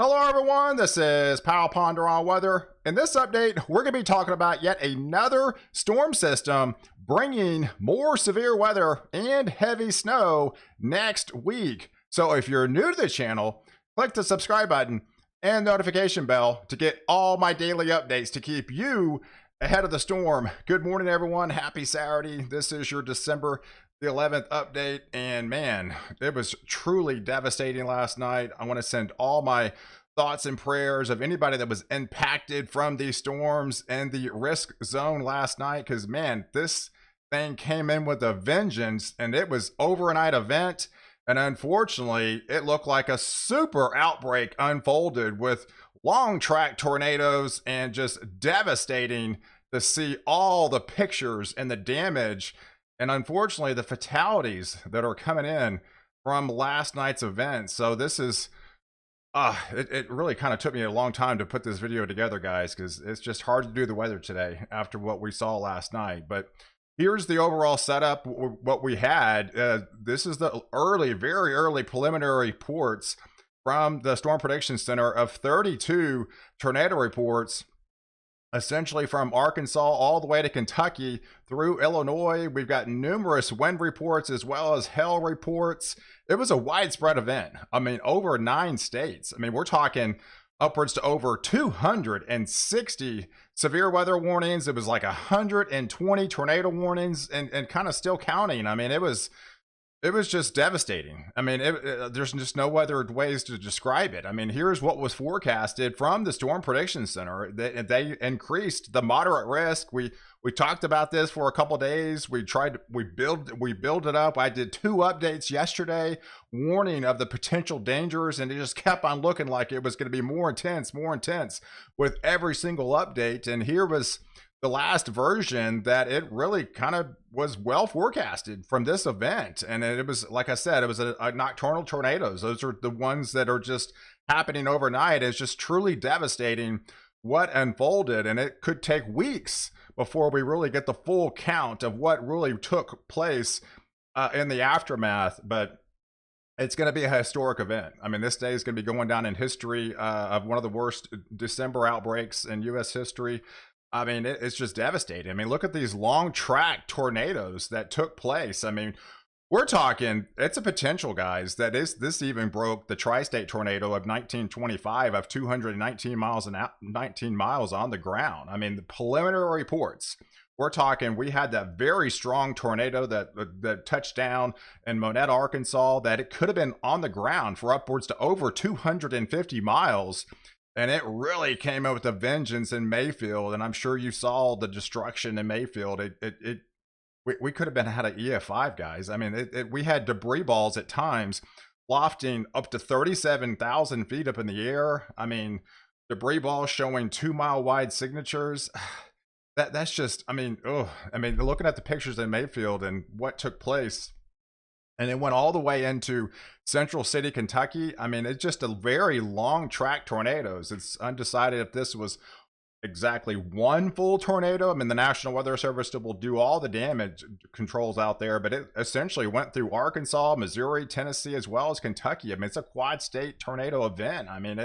Hello everyone, this is POW Ponder on Weather. In this update, we're going to be talking about yet another storm system bringing more severe weather and heavy snow next week. So if you're new to the channel, click the subscribe button and notification bell to get all my daily updates to keep you ahead of the storm. Good morning everyone, happy Saturday. This is your December the 11th update, and man, it was truly devastating last night. I want to send all my thoughts and prayers of anybody that was impacted from these storms and the risk zone last night, because man, this thing came in with a vengeance, and it was overnight event, and unfortunately it looked like a super outbreak unfolded with long track tornadoes, and just devastating to see all the pictures and the damage. And unfortunately, the fatalities that are coming in from last night's event. So this is, it really kind of took me a long time to put this video together, guys, because it's just hard to do the weather today after what we saw last night. But here's the overall setup, what we had. This is the very early preliminary reports from the Storm Prediction Center of 32 tornado reports, essentially from Arkansas all the way to Kentucky through Illinois. We've got numerous wind reports as well as hail reports. It was a widespread event. I mean, over 9 states. I mean, we're talking upwards to over 260 severe weather warnings. It was like 120 tornado warnings, and kind of still counting. I mean, it was just devastating. I mean, there's just no other ways to describe it. I mean, here's what was forecasted from the Storm Prediction Center. They increased the moderate risk. We talked about this for a couple days. We build it up. I did 2 updates yesterday warning of the potential dangers, and it just kept on looking like it was going to be more intense with every single update. And here was the last version that it really kind of was well forecasted from this event. And it was, like I said, it was a nocturnal tornadoes. Those are the ones that are just happening overnight. It's just truly devastating what unfolded, and it could take weeks before we really get the full count of what really took place in the aftermath. But it's going to be a historic event. I mean, this day is going to be going down in history of one of the worst December outbreaks in U.S. history. I mean, it's just devastating. I mean, look at these long track tornadoes that took place. I mean, we're talking, it's a potential, guys, that this even broke the tri-state tornado of 1925 of 219 miles and 19 miles on the ground. I mean, the preliminary reports, we're talking, we had that very strong tornado that touched down in Monette, Arkansas, that it could have been on the ground for upwards to over 250 miles. And it really came out with a vengeance in Mayfield, and I'm sure you saw the destruction in Mayfield. We could have had an EF5, guys. I mean, we had debris balls at times lofting up to 37,000 feet up in the air. I mean, debris balls showing 2-mile wide signatures. That's just, I mean, looking at the pictures in Mayfield and what took place. And it went all the way into Central City, Kentucky. I mean, it's just a very long track tornadoes. It's undecided if this was exactly one full tornado. I mean, the National Weather Service still will do all the damage controls out there, but it essentially went through Arkansas, Missouri, Tennessee, as well as Kentucky. I mean, it's a quad state tornado event. I mean,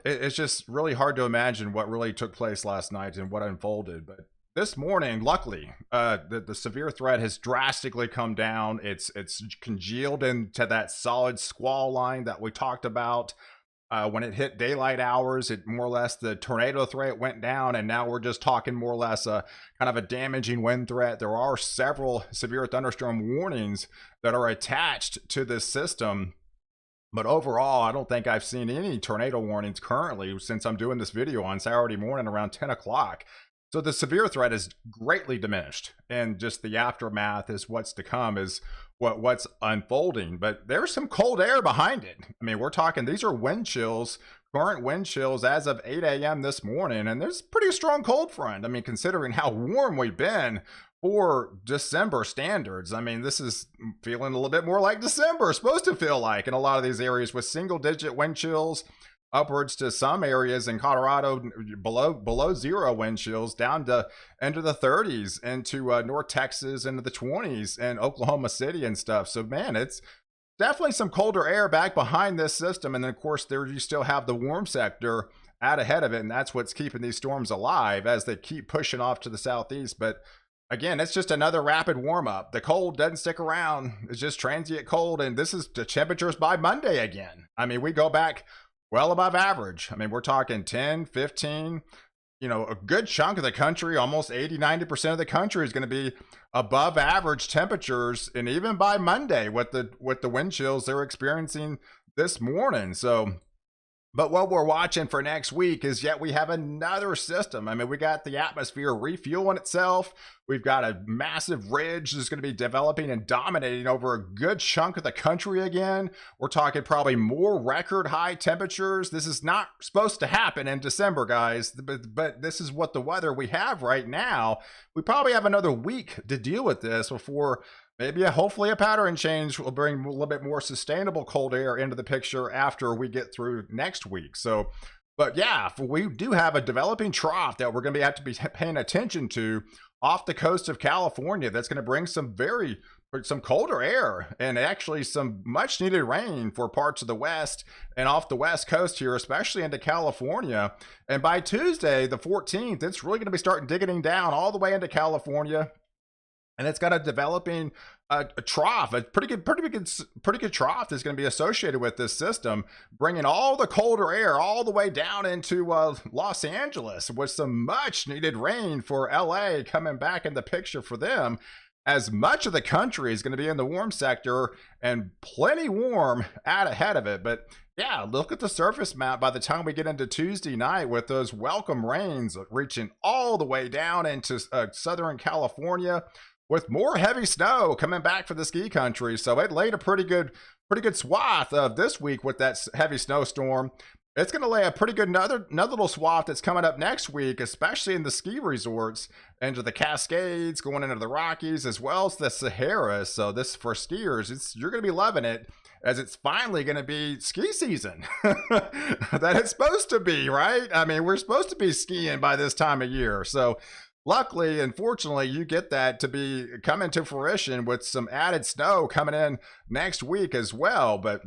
it's just really hard to imagine what really took place last night and what unfolded. But this morning, luckily, the severe threat has drastically come down. It's congealed into that solid squall line that we talked about. When it hit daylight hours, it more or less, the tornado threat went down, and now we're just talking more or less kind of a damaging wind threat. There are several severe thunderstorm warnings that are attached to this system. But overall, I don't think I've seen any tornado warnings currently since I'm doing this video on Saturday morning around 10 o'clock. So the severe threat is greatly diminished, and just the aftermath is what's to come, is what's unfolding. But there's some cold air behind it. I mean, we're talking, these are wind chills, current wind chills as of 8 a.m. this morning, and there's pretty strong cold front. I mean, considering how warm we've been for December standards. I mean, this is feeling a little bit more like December is supposed to feel like in a lot of these areas, with single-digit wind chills, upwards to some areas in Colorado below 0 wind chills, down to into the 30s, into North Texas into the 20s, and Oklahoma City and stuff. So man, it's definitely some colder air back behind this system. And then, of course, there you still have the warm sector out ahead of it. And that's what's keeping these storms alive as they keep pushing off to the southeast. But again, it's just another rapid warm up. The cold doesn't stick around. It's just transient cold. And this is the temperatures by Monday again. I mean, we go back well above average. I mean, we're talking 10, 15, a good chunk of the country, almost 80-90% of the country is going to be above average temperatures. And even by Monday with the wind chills they're experiencing this morning. So, but what we're watching for next week is yet we have another system. I mean, we got the atmosphere refueling itself. We've got a massive ridge that's going to be developing and dominating over a good chunk of the country again. We're talking probably more record high temperatures. This is not supposed to happen in December, guys, but this is what the weather we have right now. We probably have another week to deal with this before maybe hopefully a pattern change will bring a little bit more sustainable cold air into the picture after we get through next week. So, but yeah, we do have a developing trough that we're going to have to be paying attention to off the coast of California. That's going to bring some colder air and actually some much needed rain for parts of the West and off the West Coast here, especially into California. And by Tuesday, the 14th, it's really going to be starting digging down all the way into California. And it's got a developing a trough, a pretty good trough that's going to be associated with this system, bringing all the colder air all the way down into Los Angeles with some much needed rain for LA coming back in the picture for them, as much of the country is going to be in the warm sector and plenty warm out ahead of it. But yeah, look at the surface map by the time we get into Tuesday night with those welcome rains reaching all the way down into Southern California, with more heavy snow coming back for the ski country. So it laid a pretty good swath of this week with that heavy snowstorm. It's going to lay a pretty good another little swath that's coming up next week, especially in the ski resorts, into the Cascades, going into the Rockies, as well as the Sahara. So this, for skiers, you're going to be loving it, as it's finally going to be ski season that it's supposed to be, right? I mean, we're supposed to be skiing by this time of year. So luckily, unfortunately, you get that to be coming to fruition with some added snow coming in next week as well. But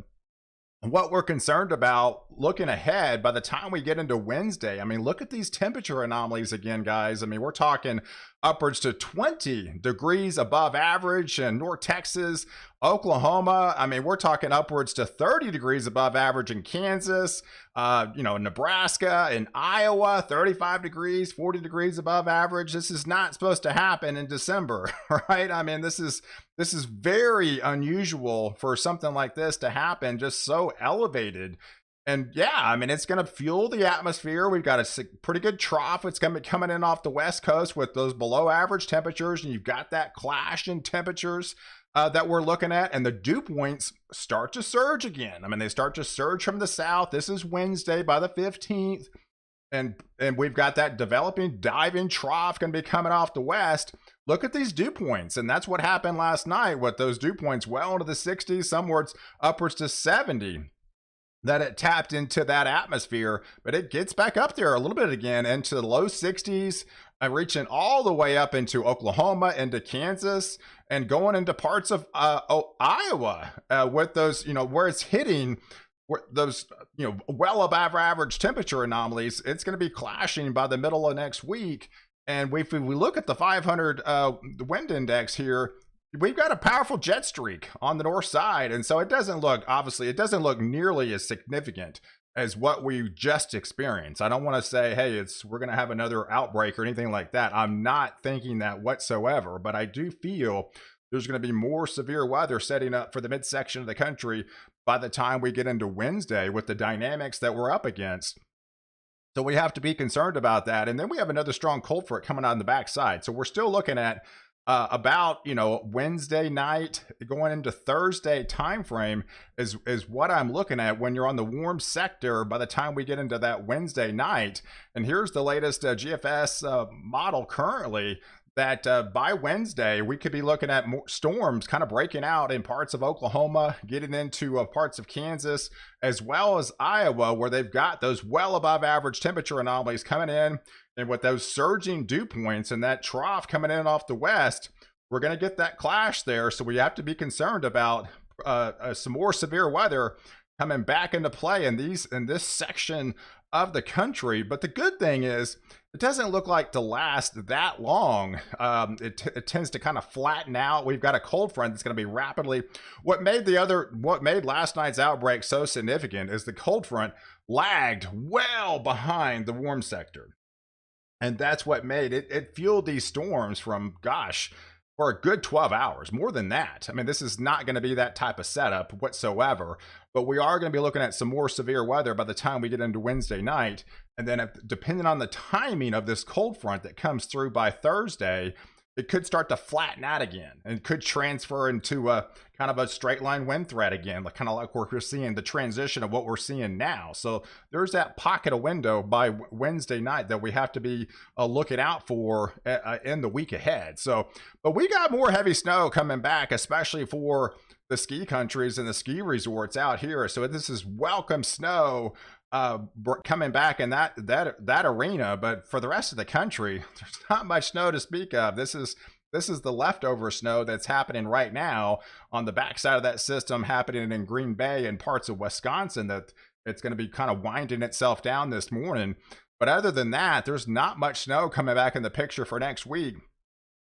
what we're concerned about looking ahead by the time we get into Wednesday, I mean, look at these temperature anomalies again, guys. I mean, we're talking upwards to 20 degrees above average in North Texas, Oklahoma. I mean, we're talking upwards to 30 degrees above average in Kansas, Nebraska and Iowa, 35 degrees, 40 degrees above average. This is not supposed to happen in December, right? I mean, this is very unusual for something like this to happen, just so elevated. And yeah, I mean, it's going to fuel the atmosphere. We've got a pretty good trough. It's going to be coming in off the West Coast with those below average temperatures. And you've got that clash in temperatures that we're looking at. And the dew points start to surge again. I mean, they start to surge from the south. This is Wednesday by the 15th. And we've got that developing dive-in trough going to be coming off the west. Look at these dew points. And that's what happened last night with those dew points well into the 60s, somewhere upwards to 70. That it tapped into that atmosphere, but it gets back up there a little bit again into the low 60s, reaching all the way up into Oklahoma, into Kansas, and going into parts of Iowa with those, where it's hitting those, well above average temperature anomalies. It's going to be clashing by the middle of next week. And if we look at the 500 wind index here, we've got a powerful jet streak on the north side. And so it doesn't look nearly as significant as what we just experienced. I don't want to say, hey, we're going to have another outbreak or anything like that. I'm not thinking that whatsoever, but I do feel there's going to be more severe weather setting up for the midsection of the country by the time we get into Wednesday with the dynamics that we're up against. So we have to be concerned about that. And then we have another strong cold front coming on the backside. So we're still looking at about Wednesday night going into Thursday timeframe is what I'm looking at when you're on the warm sector by the time we get into that Wednesday night. And here's the latest GFS model currently, that by Wednesday we could be looking at more storms kind of breaking out in parts of Oklahoma, getting into parts of Kansas, as well as Iowa, where they've got those well above average temperature anomalies coming in. And with those surging dew points and that trough coming in off the west, we're going to get that clash there. So we have to be concerned about some more severe weather coming back into play in this section of the country. But the good thing is it doesn't look like to last that long. It tends to kind of flatten out. We've got a cold front that's going to be rapidly. What made last night's outbreak so significant is the cold front lagged well behind the warm sector. And that's what made it fueled these storms from, gosh, for a good 12 hours, more than that. I mean, this is not going to be that type of setup whatsoever, but we are going to be looking at some more severe weather by the time we get into Wednesday night. And then depending on the timing of this cold front that comes through by Thursday, it could start to flatten out again and could transfer into a kind of a straight line wind threat again, like kind of like we're seeing the transition of what we're seeing now. So there's that pocket of window by Wednesday night that we have to be looking out for in the week ahead. So, but we got more heavy snow coming back, especially for the ski countries and the ski resorts out here. So this is welcome snow coming back in that arena. But for the rest of the country, there's not much snow to speak of. This is the leftover snow that's happening right now on the backside of that system, happening in Green Bay and parts of Wisconsin, that it's going to be kind of winding itself down this morning. But other than that, there's not much snow coming back in the picture for next week,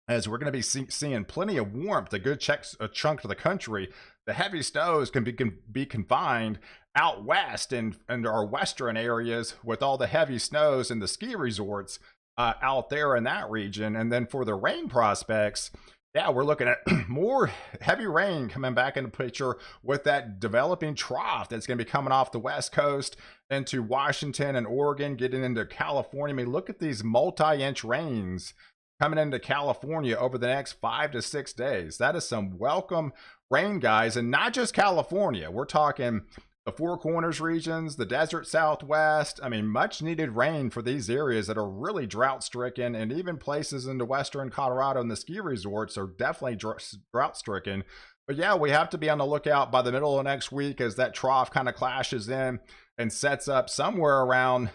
as we're going to be seeing plenty of warmth, a good chunk of the country. The heavy snows can be confined out west and our western areas, with all the heavy snows and the ski resorts out there in that region. And then for the rain prospects, yeah, we're looking at more heavy rain coming back into the picture with that developing trough that's going to be coming off the west coast into Washington and Oregon, getting into California. I mean, look at these multi-inch rains coming into California over the next 5 to 6 days. That is some welcome rain, guys. And not just California. We're talking the Four Corners regions, the desert Southwest. I mean, much needed rain for these areas that are really drought stricken, and even places into western Colorado and the ski resorts are definitely drought stricken. But yeah, we have to be on the lookout by the middle of next week as that trough kind of clashes in and sets up somewhere around,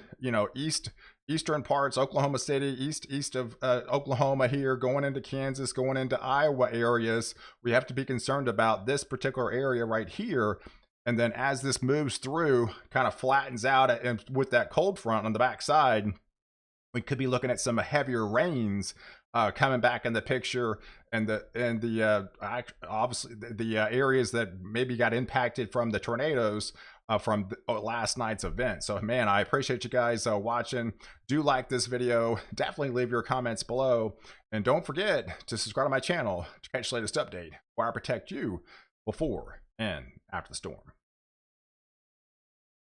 eastern parts, Oklahoma City, east of Oklahoma here, going into Kansas, going into Iowa areas. We have to be concerned about this particular area right here. And then as this moves through, kind of flattens out, and with that cold front on the backside, we could be looking at some heavier rains coming back in the picture, and obviously the areas that maybe got impacted from the tornadoes from last night's event. So man, I appreciate you guys watching. Do like this video, definitely leave your comments below, and don't forget to subscribe to my channel to catch the latest update where I protect you before and after the storm.